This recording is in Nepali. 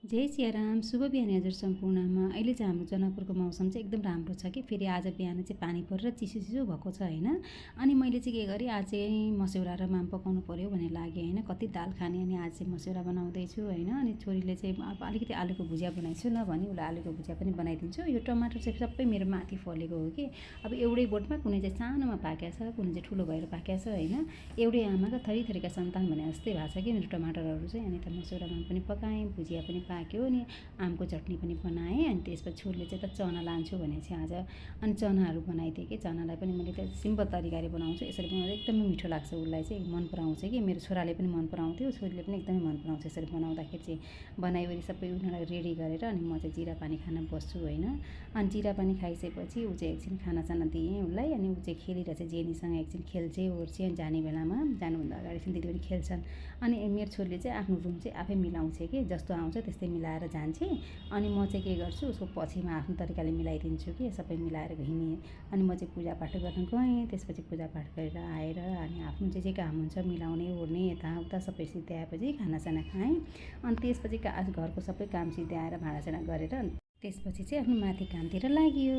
जय सियाराम, शुभ बिहान हजुर सम्पूर्णमा। अहिले चाहिँ हाम्रो जनकपुरको मौसम चाहिँ एकदम राम्रो छ कि फेरि आज बिहान चाहिँ पानी परेर चिसो चिसो भएको छ होइन। अनि मैले चाहिँ के गरेँ, आज चाहिँ मस्यौरा र माम पकाउनु पऱ्यो भन्ने लाग्यो होइन। कति दाल खाने, अनि आज चाहिँ मस्यौरा बनाउँदैछु होइन। अनि छोरीले चाहिँ अब अलिकति आलुको भुजिया बनाइछु, नभने उसलाई आलुको भुजिया पनि बनाइदिन्छु। यो टमाटर चाहिँ सबै मेरो माथि फलेको हो कि, अब एउटै बोटमा कुनै चाहिँ सानोमा पाकेको छ, कुनै चाहिँ ठुलो भएर पाकेको छ होइन। एउटै आमाका थरीका सन्तान भने जस्तै भएको छ कि मेरो टमाटरहरू चाहिँ। अनि त मस्यौरा माम पनि पकाएँ, भुजिया पनि पाक्यो, अनि आमको चटनी पनि बनाएँ। अनि त्यसपछि छोरीले चाहिँ त चना लान्छु भने चाहिँ आज अनि चनाहरू बनाइदिएँ कि। चनालाई पनि मैले त सिम्पल तरिकाले बनाउँछु, यसरी बनाउँदा एकदमै मिठो लाग्छ, उसलाई चाहिँ मन पराउँछ कि। मेरो छोराले पनि मन पराउँथ्यो, छोरीले पनि एकदमै मन पराउँछ यसरी बनाउँदाखेरि चाहिँ। बनाइवरी सबै उनीहरूलाई रेडी गरेर अनि म चाहिँ जिरा पानी खान बस्छु होइन। अनि जिरा पानी खाइसकेपछि ऊ चाहिँ एकछिन खानासाना दिएँ उसलाई। अनि ऊ चाहिँ खेलिरहेछ जेनीसँग, एकछिन खेल्छे ओर्छे। अनि जाने बेलामा, जानुभन्दा अगाडि चाहिँ दिदी पनि खेल्छन्। अनि मेरो छोरीले चाहिँ आफ्नो रुम चाहिँ आफै मिलाउँछ कि, जस्तो आउँछ त्यस्तै मिलाएर जान्छे। अनि म चाहिँ के गर्छु, उसको पछिमा आफ्नो तरिकाले मिलाइदिन्छु कि, सबै मिलाएर हिँडेँ। अनि म चाहिँ पूजापाठ गर्न गएँ। त्यसपछि पूजापाठ गरेर आएर अनि आफ्नो जे काम हुन्छ मिलाउने ओर्ने यताउता सबै सिद्ध्याएपछि खानासाना खाएँ। अनि त्यसपछि घरको सबै काम सिद्ध्याएर भाँडासाँडा गरेर त्यसपछि चाहिँ आफ्नो माथि कामतिर लाग्यो।